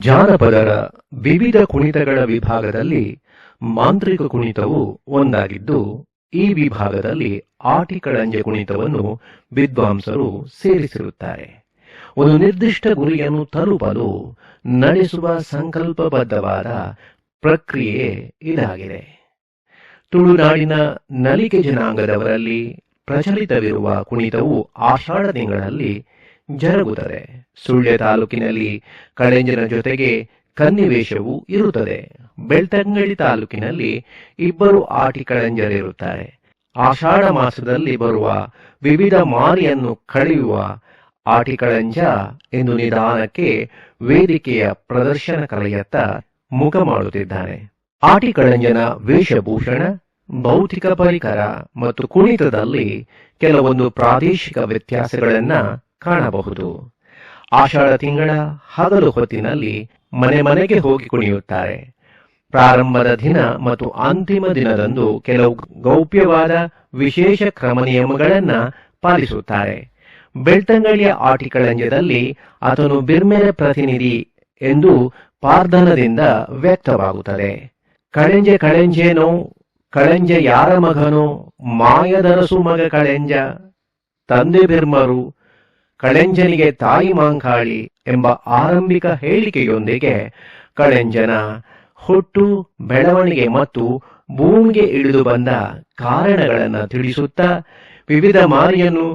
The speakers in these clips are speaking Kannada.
ಜಾನಪದರ ವಿವಿಧ ಕುಣಿತಗಳ ವಿಭಾಗದಲ್ಲಿ ಮಾಂತ್ರಿಕ ಕುಣಿತವು ಒಂದಾಗಿದ್ದು, ಈ ವಿಭಾಗದಲ್ಲಿ ಆಟಿಕಳಂಜೆ ಕುಣಿತವನ್ನು ವಿದ್ವಾಂಸರು ಸೇರಿಸಿರುತ್ತಾರೆ. ಒಂದು ನಿರ್ದಿಷ್ಟ ಗುರಿಯನ್ನು ತಲುಪಲು ನಡೆಸುವ ಸಂಕಲ್ಪಬದ್ಧವಾದ ಪ್ರಕ್ರಿಯೆ ಇದಾಗಿದೆ. ತುಳುನಾಡಿನ ನಲಿಕೆ ಜನಾಂಗದವರಲ್ಲಿ ಪ್ರಚಲಿತವಿರುವ ಕುಣಿತವು ಆಷಾಢ ತಿಂಗಳಲ್ಲಿ ಜರುಗುತ್ತದೆ. ಸುಳ್ಯ ತಾಲೂಕಿನಲ್ಲಿ ಕಳೆಂಜನ ಜೊತೆಗೆ ಕನ್ನಿವೇಶವೂ ಇರುತ್ತದೆ. ಬೆಳ್ತಂಗಡಿ ತಾಲೂಕಿನಲ್ಲಿ 2 ಆಟಿಕಳಂಜರಿರುತ್ತಾರೆ. ಆಷಾಢ ಮಾಸದಲ್ಲಿ ಬರುವ ವಿವಿಧ ಮಾರಿಯನ್ನು ಕಳೆಯುವ ಆಟಿಕಳಂಜ ಎಂದು ನಿಧಾನಕ್ಕೆ ವೇದಿಕೆಯ ಪ್ರದರ್ಶನ ಕಲೆಯತ್ತ ಮುಖ ಮಾಡುತ್ತಿದ್ದಾನೆ. ಆಟಿಕಳಂಜನ ವೇಷಭೂಷಣ, ಭೌತಿಕ ಪರಿಕರ ಮತ್ತು ಕುಣಿತದಲ್ಲಿ ಕೆಲವೊಂದು ಪ್ರಾದೇಶಿಕ ವ್ಯತ್ಯಾಸಗಳನ್ನ ಕಾಣಬಹುದು. ಆಷಾಢ ತಿಂಗಳ ಹಗಲು ಹೊತ್ತಿನಲ್ಲಿ ಮನೆ ಮನೆಗೆ ಹೋಗಿ ಕುಣಿಯುತ್ತಾರೆ. ಪ್ರಾರಂಭದ ದಿನ ಮತ್ತು ಅಂತಿಮ ದಿನದಂದು ಕೆಲವು ಗೌಪ್ಯವಾದ ವಿಶೇಷ ಕ್ರಮ ನಿಯಮಗಳನ್ನ ಪಾಲಿಸುತ್ತಾರೆ. ಬೆಳ್ತಂಗಡಿಯ ಆಟಿಕಳಂಜದಲ್ಲಿ ಆತನು ಬಿರ್ಮೆರೆ ಪ್ರತಿನಿಧಿ ಎಂದು ಪಾರ್ಧನದಿಂದ ವ್ಯಕ್ತವಾಗುತ್ತದೆ. ಕಳೆಂಜೆ ಕಳೆಂಜೇನೋ, ಕಳೆಂಜೆ ಯಾರ ಮಗನೋ, ಮಾಯದರಸು ಮಗ ಕಳೆಂಜ, ತಂದೆ ಬಿರ್ಮರು, ಕಳೆಂಜನಿಗೆ ತಾಯಿ ಮಾಂಕಾಳಿ ಎಂಬ ಆರಂಭಿಕ ಹೇಳಿಕೆಯೊಂದಿಗೆ ಕಳೆಂಜನ ಹುಟ್ಟು, ಬೆಳವಣಿಗೆ ಮತ್ತು ಭೂಮಿಗೆ ಇಳಿದು ಬಂದ ಕಾರಣಗಳನ್ನು ತಿಳಿಸುತ್ತಾ ವಿವಿಧ ಮಾರಿಯನ್ನು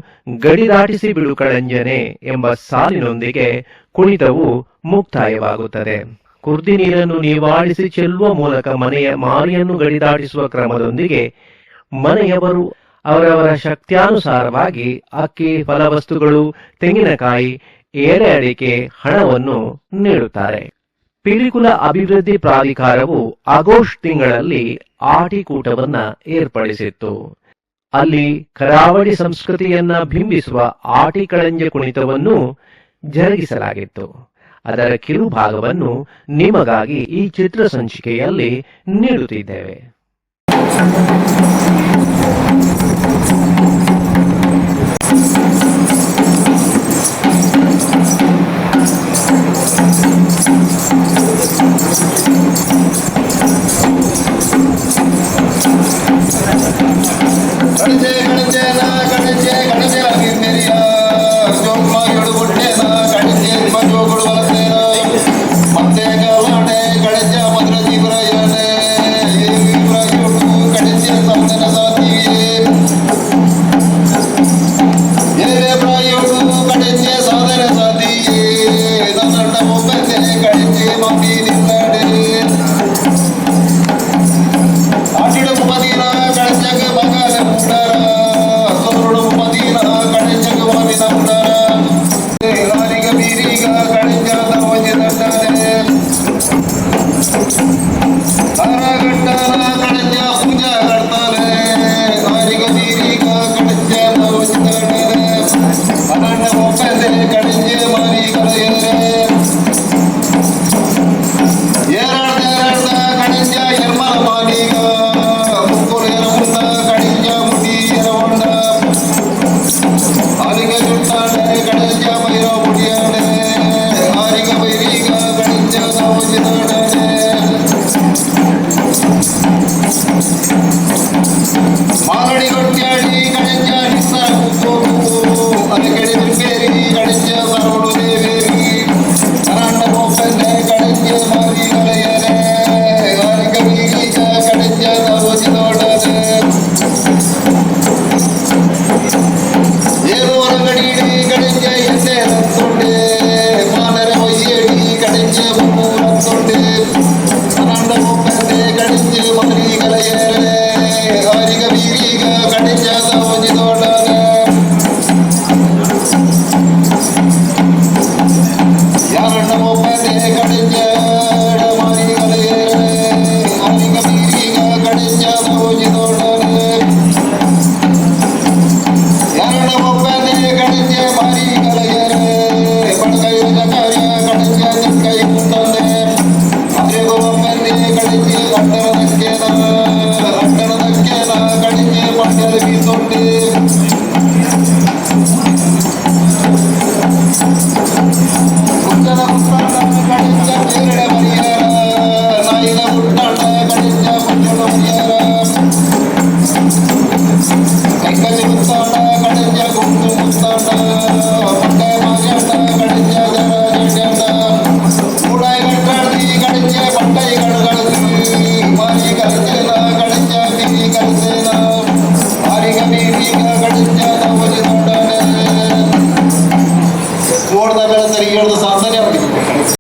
ಗಡಿದಾಟಿಸಿ ಬಿಡು ಕಳೆಂಜನೆ ಎಂಬ ಸಾಲಿನೊಂದಿಗೆ ಕುಣಿತವು ಮುಕ್ತಾಯವಾಗುತ್ತದೆ. ಕುರ್ದಿ ನೀರನ್ನು ನಿವಾಳಿಸಿ ಚೆಲ್ಲುವ ಮೂಲಕ ಮನೆಯ ಮಾರಿಯನ್ನು ಗಡಿದಾಟಿಸುವ ಕ್ರಮದೊಂದಿಗೆ ಮನೆಯವರು ಅವರವರ ಶಕ್ತ್ಯಾನುಸಾರವಾಗಿ ಅಕ್ಕಿ, ಫಲವಸ್ತುಗಳು, ತೆಂಗಿನಕಾಯಿ, ಎರೆ ಅಡಿಕೆ, ಹಣವನ್ನು ನೀಡುತ್ತಾರೆ. ಪಿಲಿಕುಲ ಅಭಿವೃದ್ಧಿ ಪ್ರಾಧಿಕಾರವು ಆಗಸ್ಟ್ ತಿಂಗಳಲ್ಲಿ ಆಟಿಕೂಟವನ್ನ ಏರ್ಪಡಿಸಿತ್ತು. ಅಲ್ಲಿ ಕರಾವಳಿ ಸಂಸ್ಕೃತಿಯನ್ನ ಬಿಂಬಿಸುವ ಆಟಿಕಳಂಜೆ ಕುಣಿತವನ್ನು ಜರುಗಿಸಲಾಗಿತ್ತು. ಅದರ ಕಿರುಭಾಗವನ್ನು ನಿಮಗಾಗಿ ಈ ಚಿತ್ರ ಸಂಚಿಕೆಯಲ್ಲಿ ನೀಡುತ್ತಿದ್ದೇವೆ. ಕಡಿಗೆ